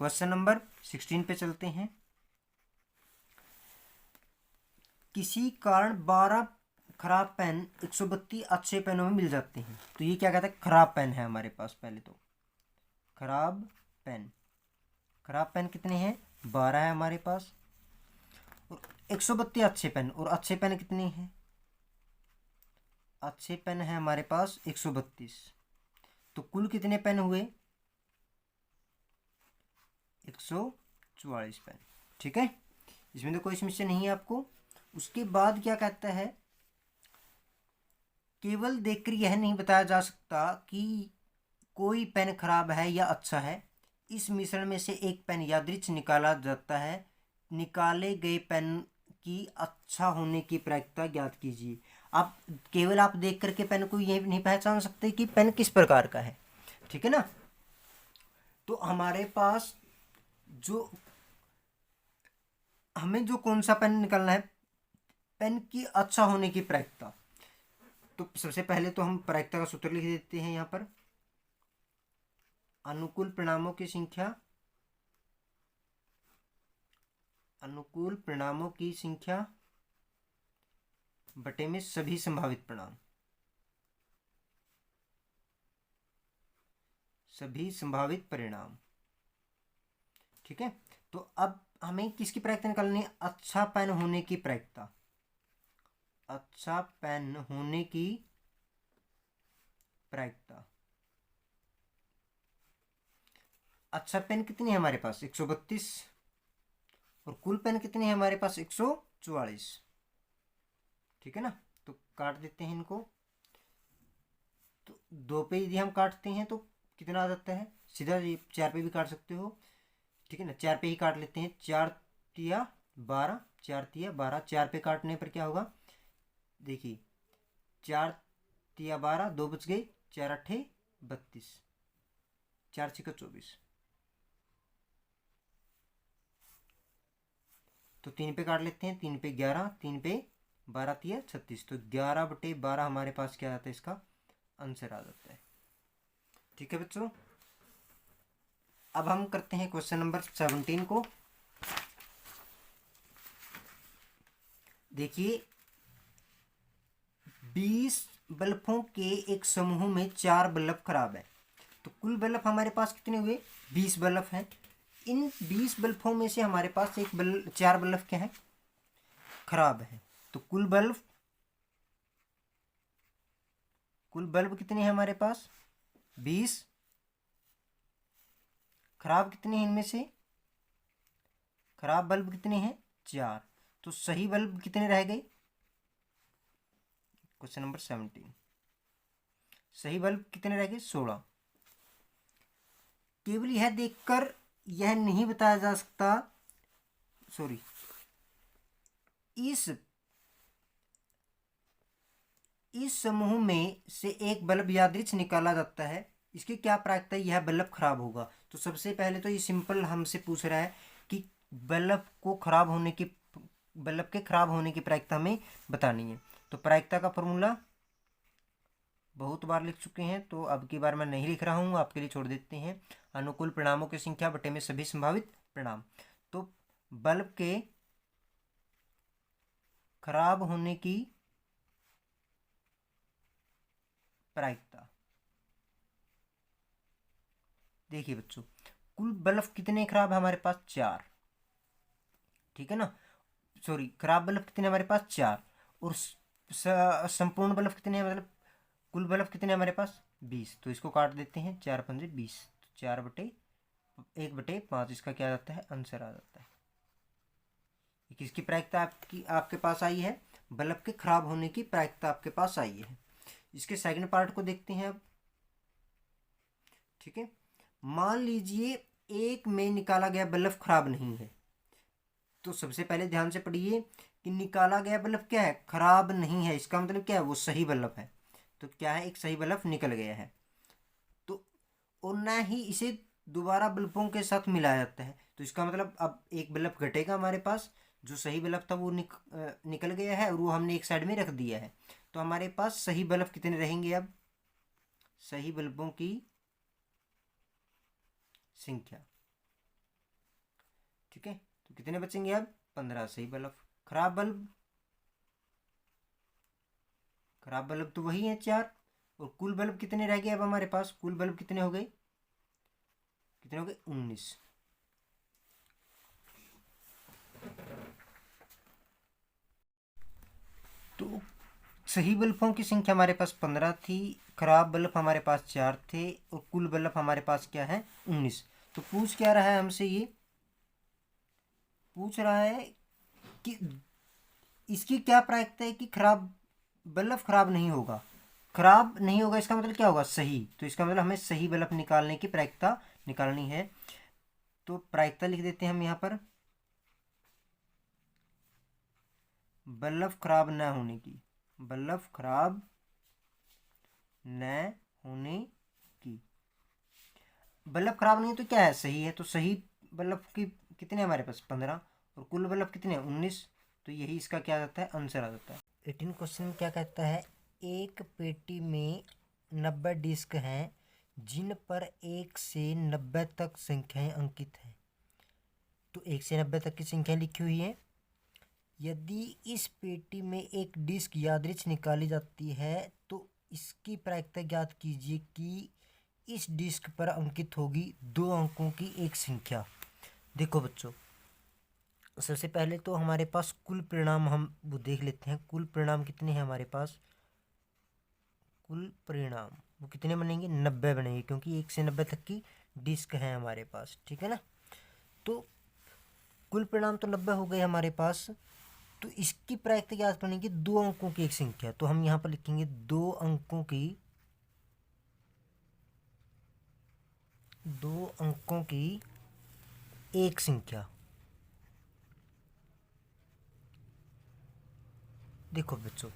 Question number 16 पे चलते हैं। किसी कारण 12 खराब पेन 132 अच्छे पेनों में मिल जाते हैं। तो ये क्या कहता है, खराब पेन है हमारे पास। पहले तो खराब पेन कितने हैं, 12 है हमारे पास। और 132 अच्छे पेन, और अच्छे पेन कितने हैं, अच्छे पेन है हमारे पास 132। तो कुल कितने पेन हुए, 144 पेन। ठीक है, इसमें तो कोई समस्या नहीं है आपको। उसके बाद क्या कहता है, केवल देखकर यह नहीं बताया जा सकता कि कोई पेन खराब है या अच्छा है। इस मिश्रण में से एक पेन यादृच्छ निकाला जाता है। निकाले गए पेन की अच्छा होने की प्रायिकता ज्ञात कीजिए। आप केवल आप देख करके पेन को ये नहीं पहचान सकते कि पेन किस प्रकार का है। ठीक है ना। तो हमारे पास जो हमें जो कौन सा पेन निकालना है, पेन की अच्छा होने की प्रायिकता। तो सबसे पहले तो हम प्रायिकता का सूत्र लिख देते हैं यहाँ पर। अनुकूल परिणामों की संख्या, अनुकूल परिणामों की संख्या बटे में सभी संभावित परिणाम, सभी संभावित परिणाम। ठीक है। तो अब हमें किसकी प्रायिकता निकालनी है, अच्छा पेन होने की प्रायिकता। अच्छा पेन होने की प्रायिकता। अच्छा पेन कितनी है हमारे पास, 132। और कुल पेन कितनी है हमारे पास, 144। ठीक है ना। तो काट देते हैं इनको। तो 2 पे यदि हम काटते हैं तो कितना आ जाता है, सीधा 4 पे भी काट सकते हो। ठीक है ना, 4 पे ही काट लेते हैं। 4 तिया 12, 4 तिया 12। 4 पे काटने पर क्या होगा, देखिए 4 तिया 12, 2 बच गए, 4 अट्ठे 32, 4 छिका 24। तो 3 पे काट लेते हैं, 3 पे 11, 3 पे 12 तिया 36। तो 11/12 हमारे पास क्या आता है, इसका आंसर आ जाता है। ठीक है बच्चों, अब हम करते हैं क्वेश्चन नंबर 17 को। देखिए 20 बल्बों के एक समूह में 4 बल्ब खराब है। तो कुल बल्ब हमारे पास कितने हुए, 20 बल्ब हैं। इन 20 बल्बों में से हमारे पास 4 बल्ब क्या है, खराब है। तो कुल बल्ब कितने हैं हमारे पास, 20। खराब कितने हैं इनमें से, खराब बल्ब कितने हैं, 4। तो सही बल्ब कितने रह गए, क्वेश्चन नंबर 17, सही बल्ब कितने रह गए, 16। केवल यह देखकर यह नहीं बताया जा सकता, सॉरी, इस समूह में से एक बल्ब यादृच्छ निकाला जाता है। इसकी क्या प्रायिकता है, यह बल्ब खराब होगा। तो सबसे पहले तो ये सिंपल हमसे पूछ रहा है कि बल्ब के खराब होने की प्रायिकता हमें बतानी है। तो प्रायिकता का फॉर्मूला बहुत बार लिख चुके हैं, तो अब की बार मैं नहीं लिख रहा हूँ, आपके लिए छोड़ देते हैं। अनुकूल परिणामों की संख्या बटे में सभी संभावित परिणाम। तो बल्ब के खराब होने की प्रायिकता, देखिए बच्चों, कुल बल्ब कितने खराब है हमारे पास, 4। ठीक है ना, सॉरी, खराब बल्ब कितने हमारे पास, 4। और संपूर्ण बल्ब कितने हैं, मतलब कुल बल्ब कितने हमारे पास, 20। तो इसको काट देते हैं, 4 पंजे 20। तो 4/1/5 इसका क्या आ जाता है, आंसर आ जाता है। किसकी प्रायिकता आपके पास आई है, बल्ब के खराब होने की प्रायिकता आपके पास आई है। इसके सेकंड पार्ट को देखते हैं अब। ठीक है, मान लीजिए एक में निकाला गया बल्ब खराब नहीं है। तो सबसे पहले ध्यान से पढ़िए कि निकाला गया बल्ब क्या है, खराब नहीं है। इसका मतलब क्या है, वो सही बल्ब है। तो क्या है, एक सही बल्ब निकल गया है। तो और ना ही इसे दोबारा बल्बों के साथ मिलाया जाता है। तो इसका मतलब अब एक बल्ब घटेगा हमारे पास, जो सही बल्ब था वो निकल गया है, और वो हमने एक साइड में रख दिया है। तो हमारे पास सही बल्ब कितने रहेंगे, अब सही बल्बों की संख्या, ठीक है, तो कितने बचेंगे अब? 15 सही बल्ब। खराब बल्ब, खराब बल्ब तो वही है 4। और कुल बल्ब कितने रह गए अब हमारे पास? कुल बल्ब कितने हो गए? कितने हो गए? 19। तो सही बल्बों की संख्या हमारे पास 15 थी, खराब बल्ब हमारे पास 4 थे, और कुल बल्ब हमारे पास क्या है? 19। तो पूछ क्या रहा है हमसे? ये पूछ रहा है कि इसकी क्या प्रायिकता है कि खराब बल्ब खराब नहीं होगा। खराब नहीं होगा इसका मतलब क्या होगा? सही। तो इसका मतलब हमें सही बल्ब निकालने की प्रायिकता निकालनी है। तो प्रायिकता लिख देते हैं हम यहाँ पर, बल्ब खराब न होने की, बल्ब खराब न होने की। बल्ब खराब नहीं है तो क्या है? सही है। तो सही बल्ब की कितने हमारे पास? 15। और कुल बल्ब कितने? 19। तो यही इसका क्या आता है? आंसर आ जाता है। 18 क्वेश्चन क्या कहता है? एक पेटी में 90 डिस्क हैं जिन पर 1 से 90 तक संख्याएं अंकित हैं। तो 1 से 90 तक की संख्या लिखी हुई है। यदि इस पेटी में एक डिस्क यादृच्छिक निकाली जाती है तो इसकी प्रायिकता ज्ञात कीजिए कि इस डिस्क पर अंकित होगी 2 अंकों की एक संख्या। देखो बच्चों, सबसे पहले तो हमारे पास कुल परिणाम हम वो देख लेते हैं। कुल परिणाम कितने हैं हमारे पास? कुल परिणाम वो कितने बनेंगे? 90 बनेंगे, क्योंकि 1 से 90 तक की डिस्क है हमारे पास। ठीक है ना? तो कुल परिणाम तो 90 हो गए हमारे पास। तो इसकी प्रायिकता क्या बनेगी? 2 अंकों की एक संख्या। तो हम यहाँ पर लिखेंगे 2 अंकों की, 2 अंकों की एक संख्या। देखो बच्चों,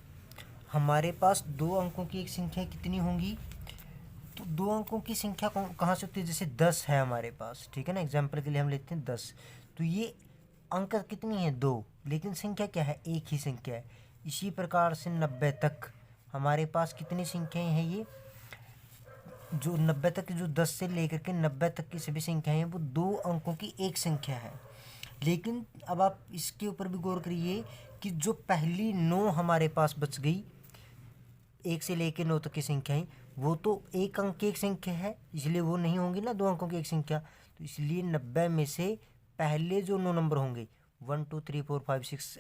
हमारे पास 2 अंकों की एक संख्या कितनी होंगी? तो 2 अंकों की संख्या कहाँ से होती है? जैसे 10 है हमारे पास, ठीक है ना, एग्जाम्पल के लिए हम लेते हैं 10। तो ये अंक कितनी है? 2, लेकिन संख्या क्या है? एक ही संख्या है। इसी प्रकार से 90 तक हमारे पास कितनी संख्याएं हैं? ये जो 90 तक, जो 10 से लेकर के 90 तक की सभी संख्याएं हैं वो 2 अंकों की एक संख्या है। लेकिन अब आप इसके ऊपर भी गौर करिए कि जो पहली 9 हमारे पास बच गई, 1 से लेकर 9 तक की संख्याएं, वो तो एक अंक की एक संख्या है, इसलिए वो नहीं होंगी ना 2 अंकों की एक संख्या। तो इसलिए 90 में से पहले जो 9 नंबर होंगे, 1 2 3 4 5 6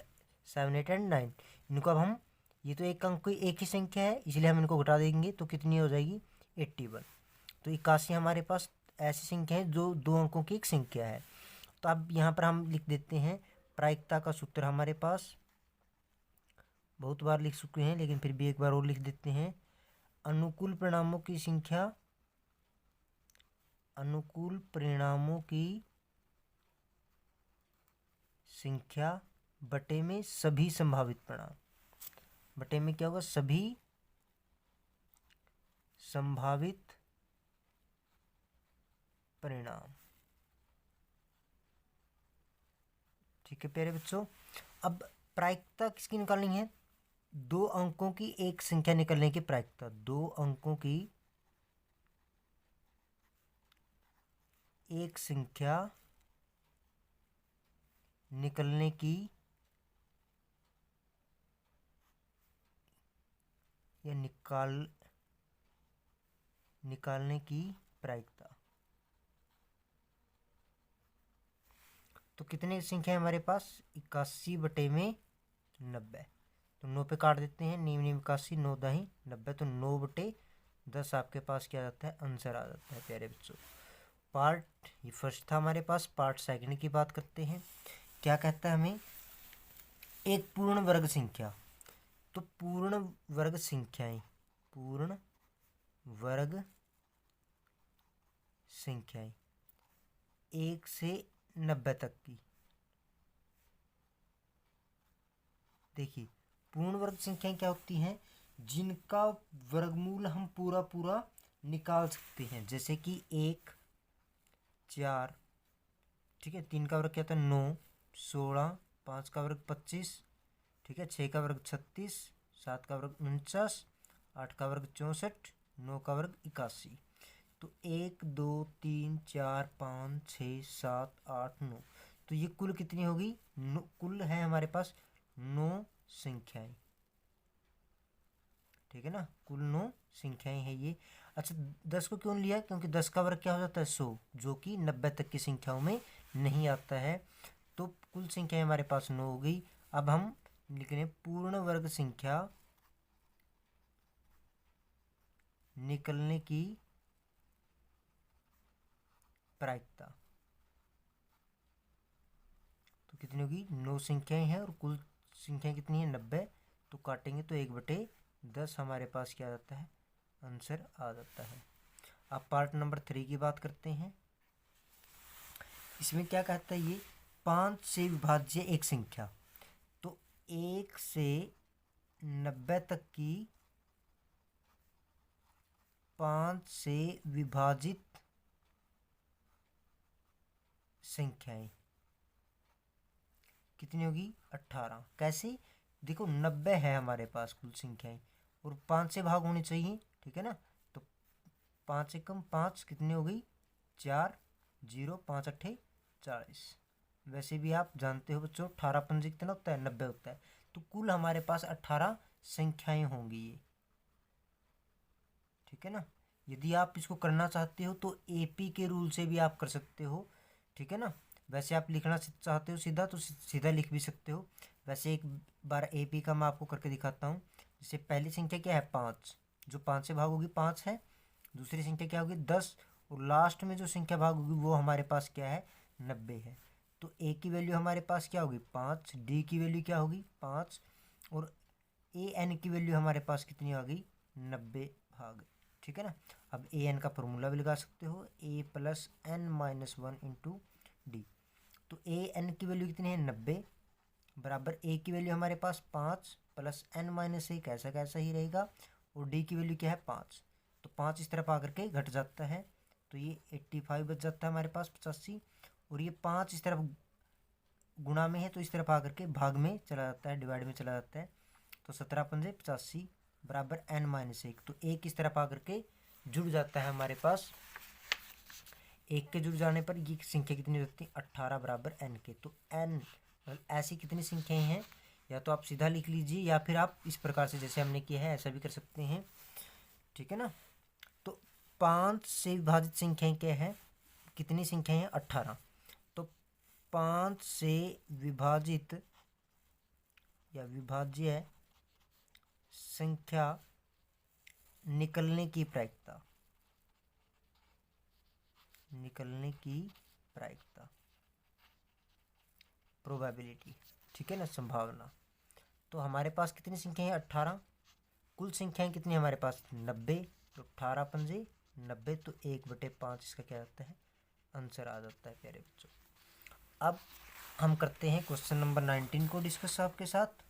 7 8 एंड 9, इनको अब हम, ये तो एक अंक की एक ही संख्या है इसलिए हम इनको घटा देंगे, तो कितनी हो जाएगी? 81। तो 81 हमारे पास ऐसी संख्या है जो 2 अंकों की एक संख्या है। तो अब यहाँ पर हम लिख देते हैं प्रायिकता का सूत्र हमारे पास, बहुत बार लिख चुके हैं लेकिन फिर भी एक बार और लिख देते हैं। अनुकूल परिणामों की संख्या, अनुकूल परिणामों की संख्या बटे में सभी संभावित परिणाम। बटे में क्या होगा? सभी संभावित परिणाम। ठीक है प्यारे बच्चों, अब प्रायिकता किसकी निकालनी है? 2 अंकों की एक संख्या निकलने की प्रायिकता, 2 अंकों की एक संख्या निकलने की या निकालने की प्रायिकता। तो कितनी संख्या है हमारे पास? 81 बटे में 90। तो 9 पे काट देते हैं, 9 9 81, 9 दाही 90, तो 9 बटे 10 आपके पास क्या आता है? आंसर आ जाता है प्यारे बच्चों। पार्ट ये फर्स्ट था हमारे पास। पार्ट सेकंड की बात करते हैं। क्या कहता है हमें? एक पूर्ण वर्ग संख्या। तो पूर्ण वर्ग संख्याएं, पूर्ण वर्ग संख्याएं 1 से 90 तक की। देखिए, पूर्ण वर्ग संख्याएं क्या होती हैं? जिनका वर्गमूल हम पूरा पूरा निकाल सकते हैं, जैसे कि 1 4, ठीक है, 3 का वर्ग क्या था? 9, 16, 5 का वर्ग 25, ठीक है, 6 का वर्ग 36, 7 का वर्ग 49, 8 का वर्ग 64, 9 का वर्ग 81। तो 1 2 3 4 5 6 7 8 9, तो ये कुल कितनी होगी, कुल है हमारे पास 9 संख्याएं, ठीक है ना, कुल 9 संख्याएं हैं ये। अच्छा 10 को क्यों लिया, क्योंकि 10 का वर्ग क्या हो जाता है 100, जो कि 90 तक की संख्याओं में नहीं आता है। तो कुल संख्याएं हमारे पास 9 हो गई। अब हम लिख रहे हैं पूर्ण वर्ग संख्या निकलने की प्रायिकता। तो कितनी होगी, 9 संख्याएं हैं और कुल संख्याएं कितनी है 90। तो काटेंगे तो 1/10 हमारे पास क्या आ जाता है, आंसर आ जाता है। अब पार्ट नंबर 3 की बात करते हैं। इसमें क्या कहता है ये, 5 से विभाज्य एक संख्या। तो 1 से 90 तक की 5 से विभाजित संख्याएं कितनी होगी, 18। कैसे, देखो 90 है हमारे पास कुल संख्याएं और 5 से भाग होनी चाहिए, ठीक है ना। तो 5 से कम 5 कितनी हो गई, 4, 0, 5 अट्ठे 40। वैसे भी आप जानते हो बच्चों 18 पंजे कितना होता है, 90 होता है। तो कुल हमारे पास 18 संख्याएं होंगी ये, ठीक है ना। यदि आप इसको करना चाहते हो तो एपी के रूल से भी आप कर सकते हो, ठीक है ना। वैसे आप लिखना चाहते हो सीधा तो सीधा लिख भी सकते हो। वैसे एक बार एपी का मैं आपको करके दिखाता हूँ। जैसे पहली संख्या क्या है 5, जो 5 से भाग होगी 5 है। दूसरी संख्या क्या होगी 10, और लास्ट में जो संख्या भाग होगी वो हमारे पास क्या है 90 है। तो ए की वैल्यू हमारे पास क्या होगी 5, डी की वैल्यू क्या होगी 5, और ए एन की वैल्यू हमारे पास कितनी आ गई 90 भाग, ठीक है ना। अब ए एन का फॉर्मूला भी लगा सकते हो, A plus N minus 1 into D. तो ए एन की वैल्यू कितनी है 90, बराबर ए की वैल्यू हमारे पास 5 प्लस एन माइनस 1 कैसा कैसा ही रहेगा, और डी की वैल्यू क्या है 5। तो 5 इस तरफ आकर के घट जाता है, तो ये 85 बच जाता है हमारे पास 85। और ये 5 इस तरफ गुणा में है तो इस तरफ आकर के भाग में चला जाता है, डिवाइड में चला जाता है। तो 17 पंजे 85 बराबर एन माइनस 1। तो एक इस तरफ आकर के जुड़ जाता है हमारे पास, एक के जुड़ जाने पर ये संख्या कितनी हो जाती है 18 बराबर एन के। तो एन ऐसी कितनी संख्याएं हैं, या तो आप सीधा लिख लीजिए या फिर आप इस प्रकार से जैसे हमने किया है ऐसा भी कर सकते हैं, ठीक है ना। तो 5 से विभाजित संख्याएं क्या है, कितनी संख्याएं हैं 18। तो 5 से विभाजित या विभाज्य संख्या निकलने की प्रायिकता, निकलने की प्रायिकता प्रोबेबिलिटी, ठीक है ना, संभावना। तो हमारे पास कितनी संख्याएं हैं 18, कुल संख्याएं कितनी हमारे पास 90। तो 18 पंजे 90, तो 1/5 इसका क्या आता है आंसर आ जाता है प्यारे बच्चों। अब हम करते हैं क्वेश्चन नंबर 19 को डिस्कस आपके साथ।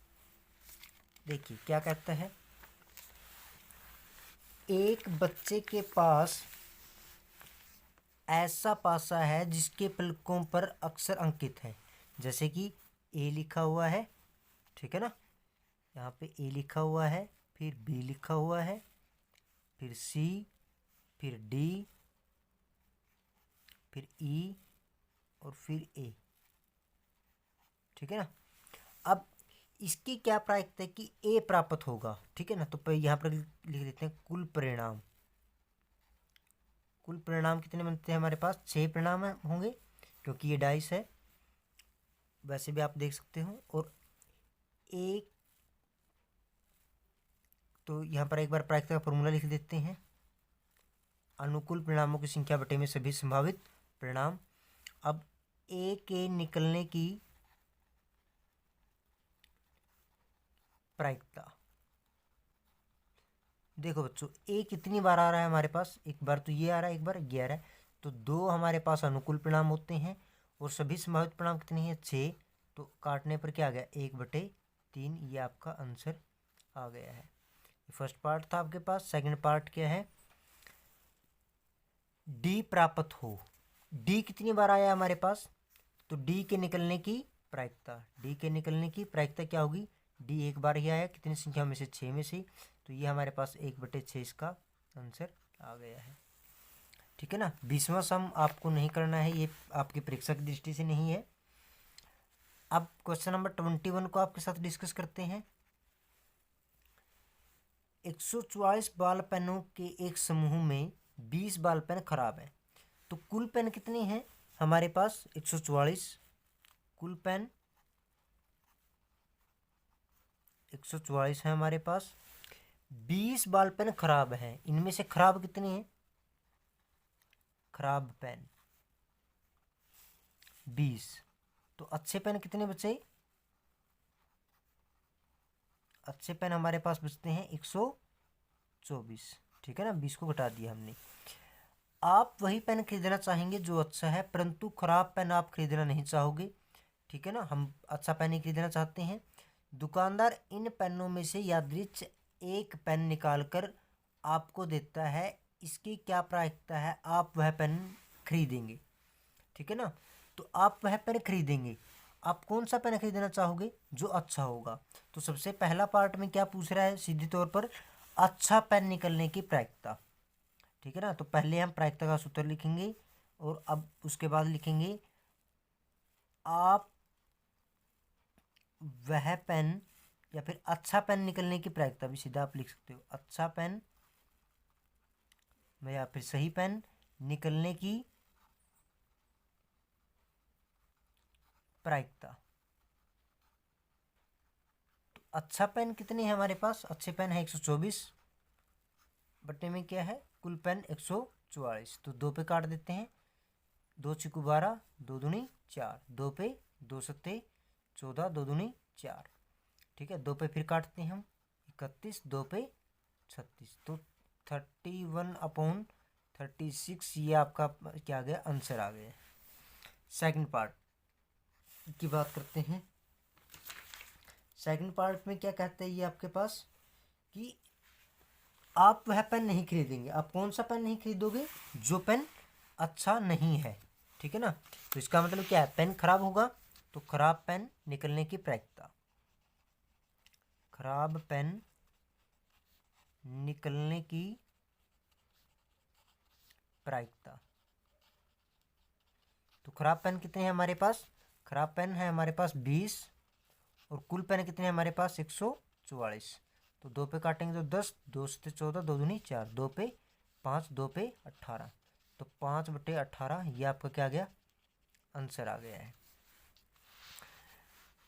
देखिए क्या कहता है, एक बच्चे के पास ऐसा पासा है जिसके पलकों पर अक्षर अंकित है। जैसे कि ए लिखा हुआ है, ठीक है ना, यहाँ पे ए लिखा हुआ है, फिर बी लिखा हुआ है, फिर सी, फिर डी, फिर ई और फिर ए, ठीक है ना। अब इसकी क्या प्रायिकता है कि ए प्राप्त होगा, ठीक है ना। तो यहाँ पर लिख देते हैं कुल परिणाम। कुल परिणाम कितने बनते हैं हमारे पास 6 परिणाम होंगे, क्योंकि ये डाइस है, वैसे भी आप देख सकते हो। और एक तो यहाँ पर एक बार प्रायिकता का फॉर्मूला लिख देते हैं, अनुकूल परिणामों की संख्या बटे में सभी संभावित परिणाम। अब ए के निकलने की प्रायिकता, देखो बच्चों ए कितनी बार आ रहा है हमारे पास, एक बार तो ये आ रहा है, एक बार ये आ रहा है। तो 2 हमारे पास अनुकूल परिणाम होते हैं और सभी संभावित परिणाम कितने हैं 6। तो काटने पर क्या आ गया 1/3, ये आपका आंसर आ गया है। फर्स्ट पार्ट था आपके पास। सेकंड पार्ट क्या है, डी प्राप्त हो। डी कितनी बार आया हमारे पास, तो डी के निकलने की प्रायिकता, डी के निकलने की प्रायिकता क्या होगी, डी एक बार ही आया, कितनी संख्या में से 6 में से। तो ये हमारे पास 1/6 इसका आंसर आ गया है, ठीक है ना। 20वां सम आपको नहीं करना है, ये आपकी परीक्षा की दृष्टि से नहीं है, अब क्वेश्चन नंबर 21 को आपके साथ डिस्कस करते हैं। 144 बॉल पेनों के एक समूह में 20 बॉल पेन खराब है, तो कुल पेन कितनी है हमारे पास? 144 कुल पेन 144 है हमारे पास। 20 बॉल पेन खराब है, इनमें से खराब कितनी है? खराब पेन 20, तो अच्छे पेन कितने बचे? अच्छे पेन हमारे पास बचते हैं 124, ठीक है ना, 20 को घटा दिया हमने। आप वही पेन खरीदना चाहेंगे जो अच्छा है, परंतु खराब पेन आप खरीदना नहीं चाहोगे, ठीक है ना, हम अच्छा पेन ही खरीदना चाहते हैं। दुकानदार इन पेनों में से यादृच्छिक एक पेन निकाल कर आपको देता है, इसकी क्या प्रायिकता है? आप वह पेन खरीदेंगे, ठीक है ना, तो आप वह पेन खरीदेंगे। आप कौन सा पेन खरीदना चाहोगे? जो अच्छा होगा। तो सबसे पहला पार्ट में क्या पूछ रहा है? सीधे तौर पर अच्छा पेन निकलने की प्रायिकता, ठीक है ना। तो पहले हम प्रायिकता का सूत्र लिखेंगे और अब उसके बाद लिखेंगे आप वह पेन, या फिर अच्छा पेन निकलने की प्रायिकता भी सीधा आप लिख सकते हो, अच्छा पेन या फिर सही पेन निकलने की प्रायिकता। तो अच्छा पेन कितने हैं हमारे पास? अच्छे पेन है 124 बटे में क्या है? कुल पेन 144, तो 2 पे काट देते हैं। 2 छिकू 12, 2 दूनी 4, 2 पे 2 सत्ते 14, 2 दूनी 4, ठीक है। 2 पे फिर काटते हैं हम 31, 2 पे 36, तो 31/36 ये आपका क्या आ गया? आंसर आ गया। सेकंड पार्ट की बात करते हैं। सेकंड पार्ट में क्या कहते हैं ये आपके पास कि आप वह पेन नहीं खरीदेंगे। आप कौन सा पेन नहीं खरीदोगे? जो पेन अच्छा नहीं है, ठीक है ना। तो इसका मतलब क्या है? पेन खराब होगा, तो खराब पेन निकलने की प्रायिकता, खराब पेन निकलने की प्रायिकता। तो खराब पेन कितने हैं हमारे पास? खराब पेन है हमारे पास 20, और कुल पेन कितने हैं हमारे पास? 144, तो 2 पे काटेंगे तो 10, 2 से 14, 2 दूनी 4, 2 पे 5, 2 पे 18, तो 5/18 ये आपका क्या आ गया? आंसर आ गया है।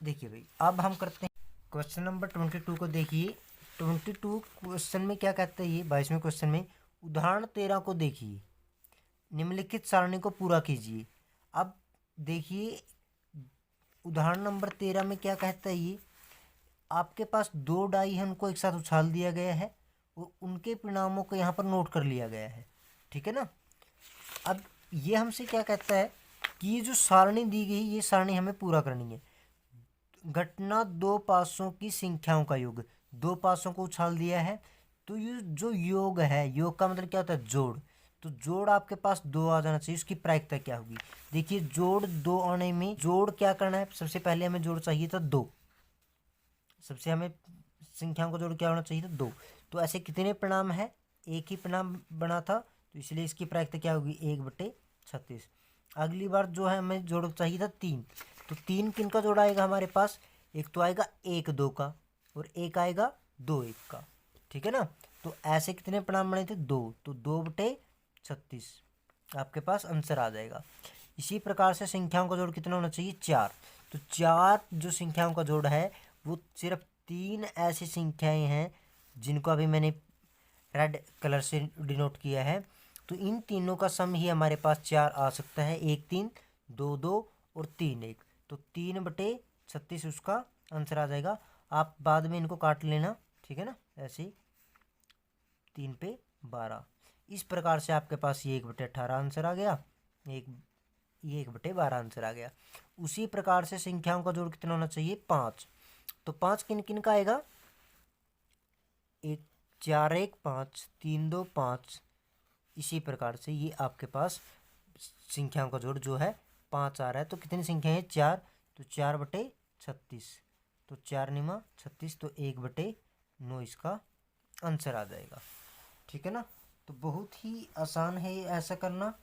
देखिए भाई, अब हम करते हैं क्वेश्चन नंबर 22 को। देखिए 22 क्वेश्चन में क्या कहते हैं? ये 22वें क्वेश्चन में उदाहरण 13 को देखिए, निम्नलिखित सारणी को पूरा कीजिए। अब देखिए उदाहरण नंबर 13 में क्या कहता है? ये आपके पास 2 डाई है, उनको एक साथ उछाल दिया गया है और उनके परिणामों को यहाँ पर नोट कर लिया गया है, ठीक है ना। अब ये हमसे क्या कहता है कि ये जो सारणी दी गई, ये सारणी हमें पूरा करनी है। घटना 2 पासों की संख्याओं का योग, 2 पासों को उछाल दिया है, तो ये जो योग है, योग का मतलब क्या होता है? जोड़। तो जोड़ आपके पास 2 आ जाना चाहिए, उसकी प्रायिकता क्या होगी? देखिए जोड़ 2 आने में जोड़ क्या करना है? सबसे पहले हमें जोड़ चाहिए था 2, सबसे हमें संख्याओं का जोड़ क्या होना चाहिए था? 2। तो ऐसे कितने परिणाम है? एक ही परिणाम बना था, तो इसलिए इसकी प्रायिकता क्या होगी? 1/36। अगली बार जो है हमें जोड़ चाहिए था 3, तो 3 किन का जोड़ आएगा हमारे पास? एक तो आएगा 1 2 का, और एक आएगा 2 1 का, ठीक है ना। तो ऐसे कितने परिणाम बने थे? 2, तो 2/36 आपके पास आंसर आ जाएगा। इसी प्रकार से संख्याओं का जोड़ कितना होना चाहिए? 4। तो 4 जो संख्याओं का जोड़ है वो सिर्फ 3 ऐसी संख्याएं हैं जिनको अभी मैंने रेड कलर से डिनोट किया है, तो इन तीनों का सम ही हमारे पास 4 आ सकता है। 1 3, 2 2 और 3 1, तो 3/36 उसका आंसर आ जाएगा। आप बाद में इनको काट लेना, ठीक है ना, ऐसे 3 पे 12। इस प्रकार से आपके पास ये 1/18 आंसर आ गया, ये 1/12 आंसर आ गया। उसी प्रकार से संख्याओं का जोड़ कितना होना चाहिए? 5। तो 5 किन किन का आएगा? 1 4 1 5, 3 2 5। इसी प्रकार से ये आपके पास संख्याओं का जोड़ जो है 5 आ रहा है। तो कितनी संख्या है? 4, तो 4/36, तो 4 निमा 36, तो 1/9 इसका आंसर आ जाएगा, ठीक है ना। तो बहुत ही आसान है ये ऐसा करना।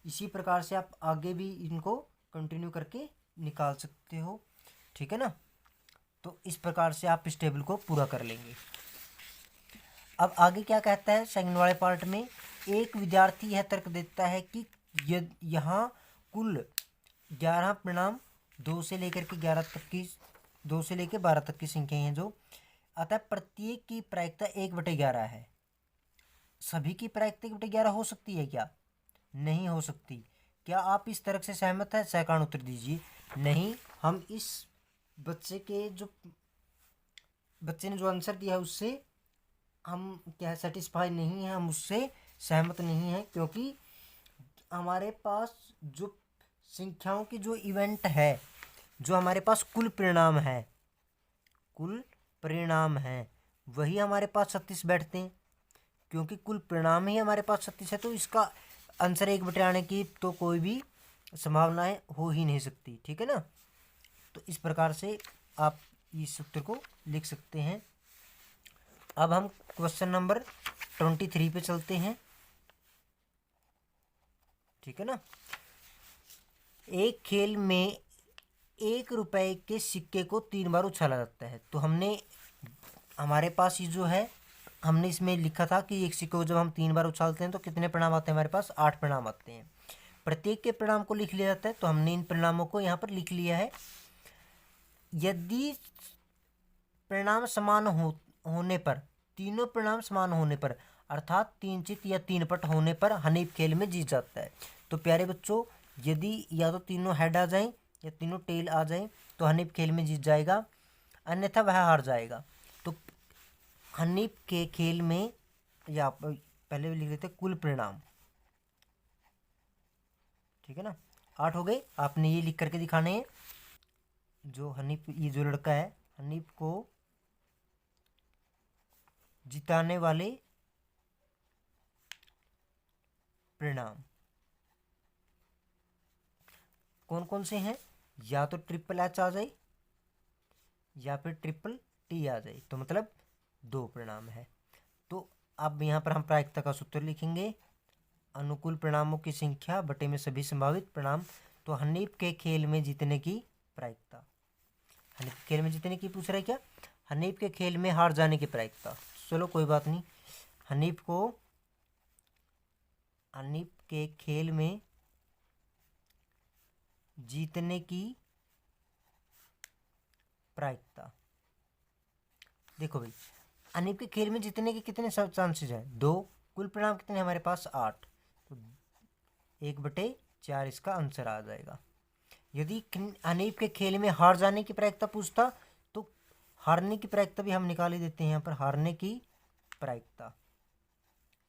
इसी प्रकार से आप आगे भी इनको कंटिन्यू करके निकाल सकते हो। ठीक है ना। तो इस प्रकार से आप इस टेबल को पूरा कर लेंगे। अब आगे क्या कहता है सेकंड वाले पार्ट में, एक विद्यार्थी यह तर्क देता है कि यहाँ कुल 11 परिणाम 2 से लेकर के 12 तक की संख्या हैं जो, अतः प्रत्येक की प्रायिकता 1/11 है। सभी की प्रायिकता 1/11 हो सकती है क्या? नहीं हो सकती। क्या आप इस तर्क से सहमत है? सैकड़ों उत्तर दीजिए। नहीं, हम इस बच्चे ने जो आंसर दिया है उससे हम क्या सेटिस्फाई नहीं है, हम उससे सहमत नहीं है, क्योंकि हमारे पास जो संख्याओं की जो इवेंट है, जो हमारे पास कुल परिणाम है वही हमारे पास 36 बैठते हैं, क्योंकि कुल परिणाम ही हमारे पास 36 है। तो इसका आंसर 1/8 आने की तो कोई भी संभावनाएं हो ही नहीं सकती। ठीक है ना। तो इस प्रकार से आप इस उत्तर को लिख सकते हैं। अब हम क्वेश्चन नंबर 23 पे चलते हैं। ठीक है ना। एक खेल में 1 रुपए के सिक्के को 3 बार उछाला जाता है। तो हमारे पास ये जो है, हमने इसमें लिखा था कि एक सिक्के को जब हम 3 बार उछालते हैं तो कितने परिणाम आते हैं हमारे पास? 8 परिणाम आते हैं। प्रत्येक के परिणाम को लिख लिया जाता है, तो हमने इन परिणामों को यहाँ पर लिख लिया है। यदि परिणाम समान होने पर, तीनों परिणाम समान होने पर, अर्थात 3 चित या 3 पट होने पर हनीफ खेल में जीत जाता है। तो प्यारे बच्चों, यदि या तो तीनों हेड आ जाएं या तीनों टेल आ जाएं तो हनीफ खेल में जीत जाएगा, अन्यथा वह हार जाएगा। तो हनीफ के खेल में, या पहले भी लिख देते कुल परिणाम। ठीक है ना। 8 हो गए। आपने ये लिख करके दिखाने हैं। जो हनीफ, ये जो लड़का है, हनीफ को जिताने वाले परिणाम कौन कौन से हैं? या तो ट्रिपल एच आ जाए या फिर ट्रिपल टी आ जाए, तो मतलब 2 परिणाम है। तो अब यहाँ पर हम प्रायिकता का सूत्र लिखेंगे, अनुकूल परिणामों की संख्या बटे में सभी संभावित परिणाम। तो हनीफ के खेल में जीतने की प्रायिकता, हनीफ के खेल में जीतने की पूछ रहा है क्या? हनीफ के खेल में हार जाने की प्रायिकता। चलो कोई बात नहीं, हनीफ के खेल में जीतने की प्रायिकता। देखो भाई, हनीफ के खेल में जीतने के कितने चांसेस हैं? 2। कुल परिणाम कितने हमारे पास? 8। तो 1/4 इसका आंसर आ जाएगा। यदि हनीफ के खेल में हार जाने की प्रायिकता पूछता तो हारने की प्रायिकता भी हम निकाल ही देते हैं यहाँ पर, हारने की प्रायिकता।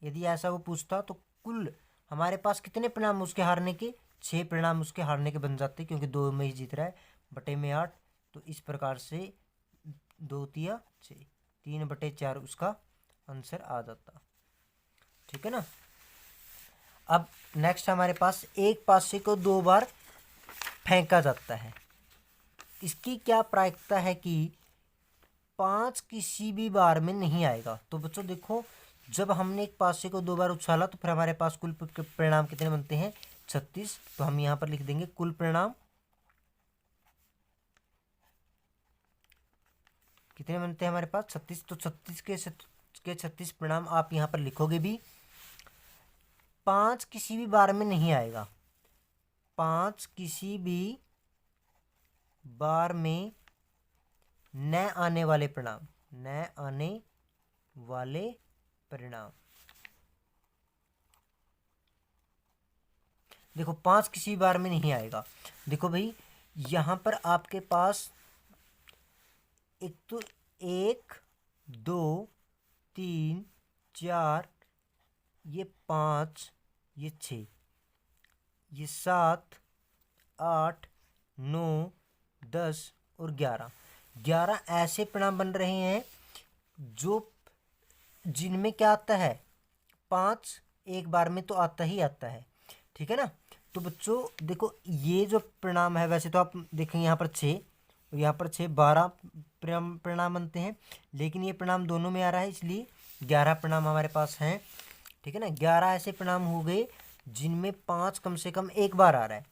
यदि ऐसा वो पूछता तो कुल हमारे पास कितने परिणाम उसके हारने के? 6 परिणाम उसके हारने के बन जाते, क्योंकि 2 में ही जीत रहा है, बटे में 8। तो इस प्रकार से 2 तिया 6, 3/4 उसका आंसर आ जाता। ठीक है ना। अब नेक्स्ट हमारे पास, एक पासे को 2 बार फेंका जाता है। इसकी क्या प्रायिकता है कि 5 किसी भी बार में नहीं आएगा। तो बच्चों देखो, जब हमने एक पासे को 2 बार उछाला तो फिर हमारे पास कुल परिणाम कितने बनते हैं? 36। तो हम यहाँ पर लिख देंगे कुल परिणाम कितने बनते हैं हमारे पास? 36। तो 36 के 36 परिणाम आप यहाँ पर लिखोगे भी। 5 किसी भी बार में नहीं आएगा, 5 किसी भी बार में न आने वाले परिणाम, न आने वाले परिणाम। देखो 5 किसी बार में नहीं आएगा। देखो भाई, यहाँ पर आपके पास एक तो 1 2 3 4, ये 5, ये 6, ये 7 8 9 10 और 11 ऐसे परिणाम बन रहे हैं जो जिनमें क्या आता है? 5 एक बार में तो आता ही आता है। ठीक है ना। तो बच्चों देखो, ये जो परिणाम है, वैसे तो आप देखेंगे यहाँ पर 6 और यहाँ पर 6, 12 परिणाम बनते हैं, लेकिन ये परिणाम दोनों में आ रहा है, इसलिए 11 परिणाम हमारे पास हैं। ठीक है ना। 11 ऐसे परिणाम हो गए जिनमें 5 कम से कम एक बार आ रहा है।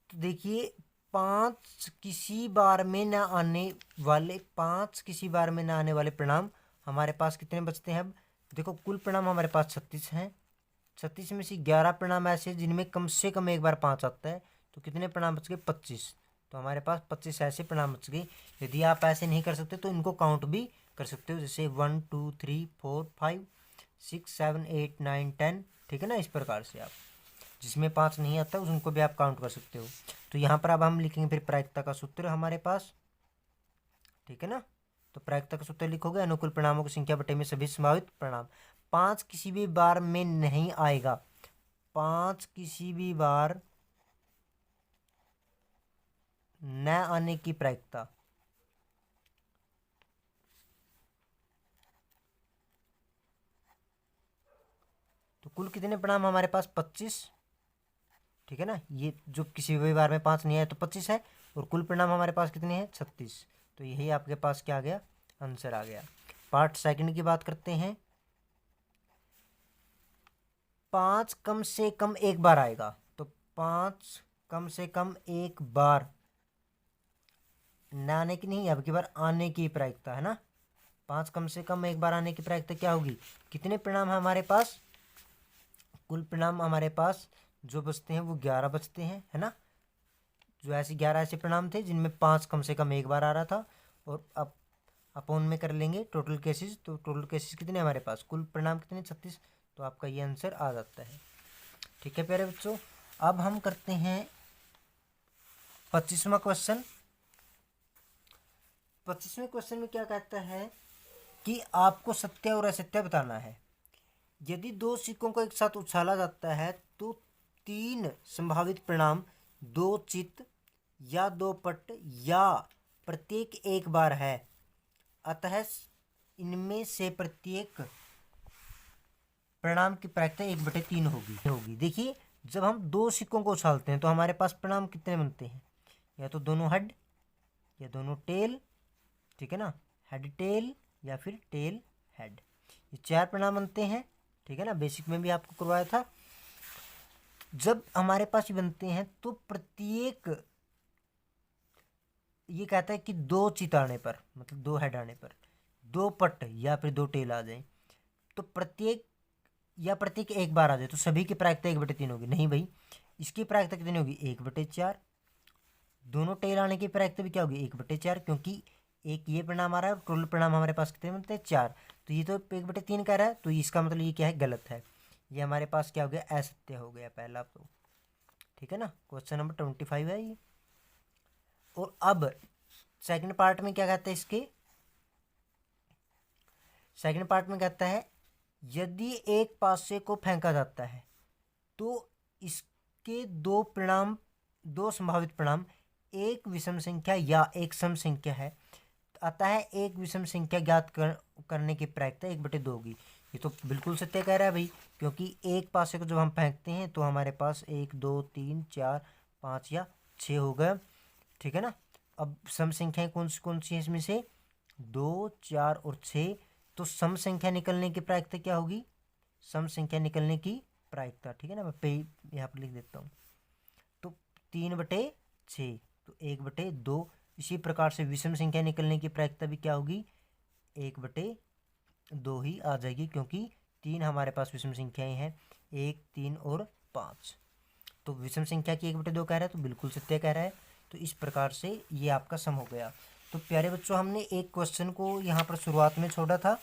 तो देखिए पांच किसी बार में ना आने वाले परिणाम हमारे पास कितने बचते हैं। अब देखो कुल परिणाम हमारे पास 36 हैं। 36 में से 11 परिणाम ऐसे जिनमें कम से कम एक बार 5 आता है, तो कितने परिणाम बच गए 25। तो हमारे पास 25 ऐसे परिणाम बच गए। यदि आप ऐसे नहीं कर सकते तो इनको काउंट भी कर सकते हो, जैसे 1 2 3 4 5 6 7 8 9 10, ठीक है ना। इस प्रकार से आप जिसमें 5 नहीं आता उनको भी आप काउंट कर सकते हो। तो यहाँ पर अब हम लिखेंगे फिर प्रायिकता का सूत्र हमारे पास, ठीक है ना। तो प्रायिकता का सूत्र लिखोगे, अनुकूल परिणामों की संख्या बटे में सभी संभावित परिणाम। 5 किसी भी बार में नहीं आएगा, 5 किसी भी बार न आने की प्रायिकता। तो कुल कितने परिणाम हमारे पास 25, ठीक है ना। ये जो किसी भी बार में 5 नहीं आए तो 25 है, और कुल परिणाम हमारे पास कितने हैं 36। तो यही आपके पास क्या आ गया, आंसर आ गया। पार्ट सेकंड की बात करते हैं। 5 कम से कम एक बार आएगा, तो 5 कम से कम एक बार न आने की नहीं, अब की बार आने की प्रायिकता है ना। 5 कम से कम एक बार आने की प्रायिकता क्या होगी, कितने परिणाम है हमारे पास, कुल परिणाम हमारे पास जो बचते हैं वो 11 बचते हैं, है ना। जो ऐसे 11 ऐसे परिणाम थे जिनमें 5 कम से कम एक बार आ रहा था, और अब अपोन में कर लेंगे टोटल केसेस। तो टोटल केसेस कितने हमारे पास, कुल परिणाम कितने 36। तो आपका ये आंसर आ जाता है, ठीक है प्यारे बच्चों। अब हम करते हैं 25वां क्वेश्चन। 25वें क्वेश्चन में क्या कहता है कि आपको सत्य और असत्य बताना है। यदि दो सिक्कों को एक साथ उछाला जाता है तो 3 संभावित परिणाम 2 चित या 2 पट या प्रत्येक एक बार है, अतः इनमें से प्रत्येक परिणाम की प्रायिकता 1/3 होगी। देखिए जब हम 2 सिक्कों को उछालते हैं तो हमारे पास परिणाम कितने बनते हैं, या तो दोनों हेड या दोनों टेल, ठीक है ना, हेड टेल या फिर टेल हेड, ये 4 परिणाम बनते हैं, ठीक है ना। बेसिक में भी आपको करवाया था। जब हमारे पास ये बनते हैं तो प्रत्येक, ये कहता है कि 2 चित आने पर, मतलब 2 हेड आने पर 2 पट या फिर 2 टेल आ जाए, तो प्रत्येक एक बार आ जाए तो सभी की प्रायिकता 1/3 होगी। नहीं भाई, इसकी प्रायिकता कितनी होगी 1/4। दोनों टेल आने की प्रायिकता भी क्या होगी 1/4, क्योंकि एक ये परिणाम आ रहा है और टोटल परिणाम हमारे पास कितने बनते हैं 4। तो ये तो 1/3 कह रहा है, तो इसका मतलब ये क्या है, गलत है। ये हमारे पास क्या हो गया, असत्य हो गया पहला तो, ठीक है ना। क्वेश्चन नंबर 25 है ये। और अब सेकंड पार्ट में क्या कहता है, इसके सेकंड पार्ट में कहता है यदि एक पासे को फेंका जाता है तो इसके 2 संभावित परिणाम एक विषम संख्या या एक सम संख्या है, अतः एक विषम संख्या ज्ञात करने की प्रायिकता 1/2 होगी। ये तो बिल्कुल सत्य कह रहा है भाई, क्योंकि एक पासे को जब हम फेंकते हैं तो हमारे पास 1 2 3 4 5 या 6 हो गया, ठीक है ना। अब सम संख्याएं कौन सी है इसमें से 2 4 और 6, तो सम संख्या निकलने की प्रायिकता क्या होगी, सम संख्या निकलने की प्रायिकता, ठीक है ना। मैं यहाँ पर लिख देता हूँ, तो 3/6 तो 1/2। इसी प्रकार से विषम संख्या निकलने की प्रायिकता भी क्या होगी 1/2 ही आ जाएगी, क्योंकि 3 हमारे पास विषम संख्याएं हैं, 1 3 और 5। तो विषम संख्या की 1/2 कह रहा है, तो बिल्कुल सत्य कह रहा है। तो इस प्रकार से ये आपका सम हो गया। तो प्यारे बच्चों हमने एक क्वेश्चन को यहाँ पर शुरुआत में छोड़ा था,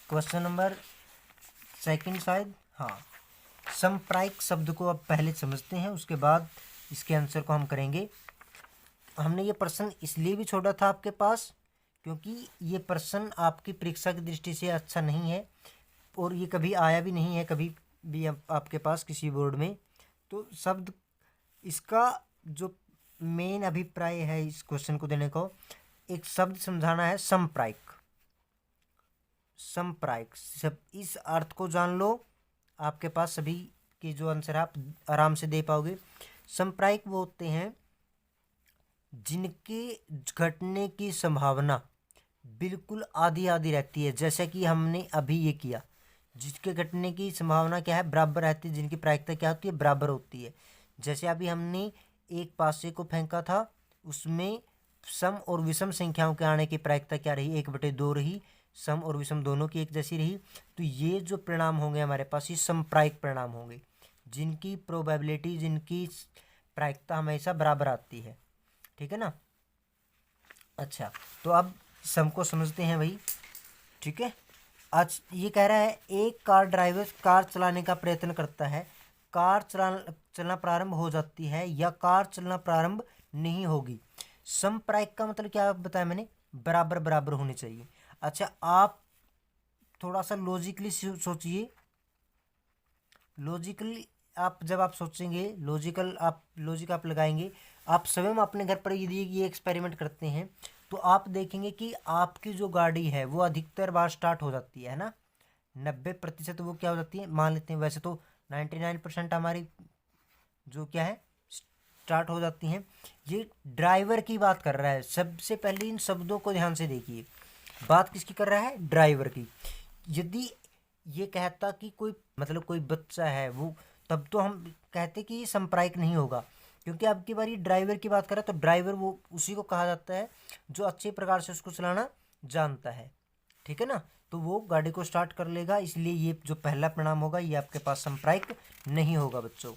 क्वेश्चन नंबर 2 शायद, हाँ। समप्रायिक शब्द को अब पहले समझते हैं, उसके बाद इसके आंसर को हम करेंगे। हमने ये प्रश्न इसलिए भी छोड़ा था आपके पास क्योंकि ये प्रश्न आपकी परीक्षा की दृष्टि से अच्छा नहीं है, और ये कभी आया भी नहीं है कभी भी आपके पास किसी बोर्ड में। तो शब्द, इसका जो मेन अभिप्राय है इस क्वेश्चन को देने को, एक शब्द समझाना है समप्रायिक। समप्रायिक सब इस अर्थ को जान लो, आपके पास सभी के जो आंसर आप आराम से दे पाओगे। समप्रायिक वो होते हैं जिनके घटने की संभावना बिल्कुल आधी आधी रहती है, जैसे कि हमने अभी ये किया, जिसके घटने की संभावना क्या है बराबर रहती है, जिनकी प्रायिकता क्या होती है बराबर होती है। जैसे अभी हमने एक पासे को फेंका था, उसमें सम और विषम संख्याओं के आने की प्रायिकता क्या रही, 1/2 रही। सम और विषम दोनों की एक जैसी रही। तो ये जो परिणाम होंगे हमारे पास, ये समप्रायिक परिणाम होंगे, जिनकी प्रोबेबिलिटी, जिनकी प्रायिकता हमेशा बराबर आती है। ठीक है ना। अच्छा, तो अब सम को समझते हैं भाई। ठीक है। आज ये कह रहा है एक कार ड्राइवर कार चलाने का प्रयत्न करता है, कार चलना प्रारंभ हो जाती है या कार चलना प्रारंभ नहीं होगी। समप्रायिक का मतलब क्या बताया मैंने, बराबर बराबर होनी चाहिए। अच्छा, आप थोड़ा सा लॉजिकली सोचिए। लॉजिकली आप जब आप सोचेंगे, लॉजिक आप लगाएंगे, आप स्वयं अपने घर पर यदि ये एक्सपेरिमेंट करते हैं तो आप देखेंगे कि आपकी जो गाड़ी है वो अधिकतर बार स्टार्ट हो जाती है ना। 90% वो क्या हो जाती है, मान लेते हैं, वैसे तो 99% हमारी जो क्या है स्टार्ट हो जाती हैं। ये ड्राइवर की बात कर रहा है। सबसे पहले इन शब्दों को ध्यान से देखिए, बात किसकी कर रहा है, ड्राइवर की। यदि ये कहता कि कोई मतलब कोई बच्चा है वो, तब तो हम कहते कि ये संप्रायिक नहीं होगा, क्योंकि अब की बारी ड्राइवर की बात करें तो ड्राइवर वो उसी को कहा जाता है जो अच्छे प्रकार से उसको चलाना जानता है। ठीक है ना। तो वो गाड़ी को स्टार्ट कर लेगा, इसलिए ये जो पहला परिणाम होगा ये आपके पास संप्रायिक नहीं होगा बच्चों।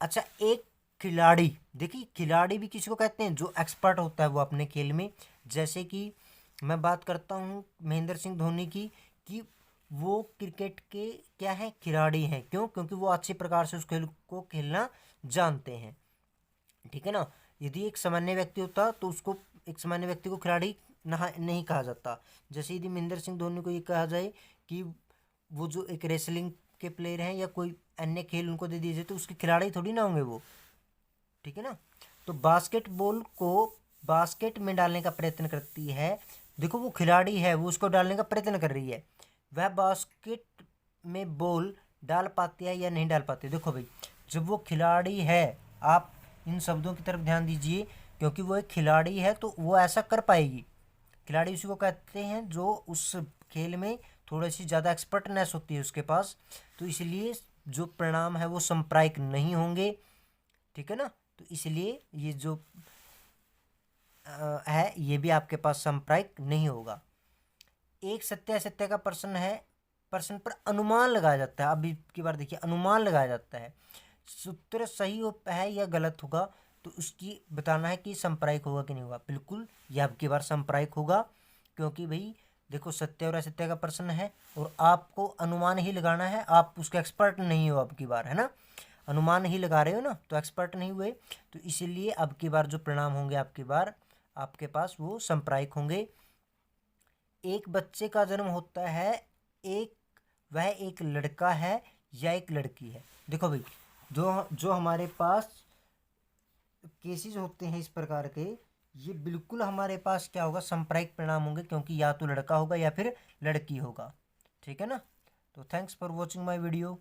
अच्छा, एक खिलाड़ी, देखिए खिलाड़ी भी किसी को कहते हैं जो एक्सपर्ट होता है वो अपने खेल में। जैसे कि मैं बात करता हूँ महेंद्र सिंह धोनी की, कि वो क्रिकेट के क्या हैं, खिलाड़ी हैं। क्यों? क्योंकि वो अच्छे प्रकार से उस खेल को खेलना जानते हैं। ठीक है ना। यदि एक सामान्य व्यक्ति होता तो उसको, एक सामान्य व्यक्ति को खिलाड़ी नहीं कहा जाता। जैसे यदि महेंद्र सिंह धोनी को ये कहा जाए कि वो जो एक रेसलिंग के प्लेयर हैं या कोई अन्य खेल उनको दे दिए जाए तो उसके खिलाड़ी थोड़ी ना होंगे वो। ठीक है ना। तो बास्केटबॉल को बास्केट में डालने का प्रयत्न करती है, देखो वो खिलाड़ी है, वो उसको डालने का प्रयत्न कर रही है, वह बास्केट में बॉल डाल पाती है या नहीं डाल पाती। देखो भाई, जब वो खिलाड़ी है, आप इन शब्दों की तरफ ध्यान दीजिए, क्योंकि वो एक खिलाड़ी है तो वो ऐसा कर पाएगी। खिलाड़ी उसी को कहते हैं जो उस खेल में थोड़ी सी ज़्यादा एक्सपर्टनेस होती है उसके पास। तो इसलिए जो परिणाम है वो संप्रायिक नहीं होंगे। ठीक है ना। तो इसलिए ये जो है ये भी आपके पास संप्रायिक नहीं होगा। एक सत्य असत्य का प्रश्न है, प्रश्न पर अनुमान लगाया जाता है। अभी की बार देखिए, अनुमान लगाया जाता है, सूत्र सही है या गलत होगा तो उसकी बताना है कि संप्रायिक होगा कि नहीं होगा। बिल्कुल ये आपकी बार संप्रायिक होगा, क्योंकि भाई देखो सत्य और असत्य का प्रश्न है और आपको अनुमान ही लगाना है। आप उसके एक्सपर्ट नहीं हो अब की बार, है ना, अनुमान ही लगा रहे हो ना, तो एक्सपर्ट नहीं हुए। तो इसीलिए अब की बार जो परिणाम होंगे आपकी बार आपके पास वो संप्रायिक होंगे। एक बच्चे का जन्म होता है, वह एक लड़का है या एक लड़की है। देखो भाई, जो जो हमारे पास केसेस होते हैं इस प्रकार के, ये बिल्कुल हमारे पास क्या होगा, संप्रायिक परिणाम होंगे, क्योंकि या तो लड़का होगा या फिर लड़की होगा। ठीक है ना। तो thanks for watching my video.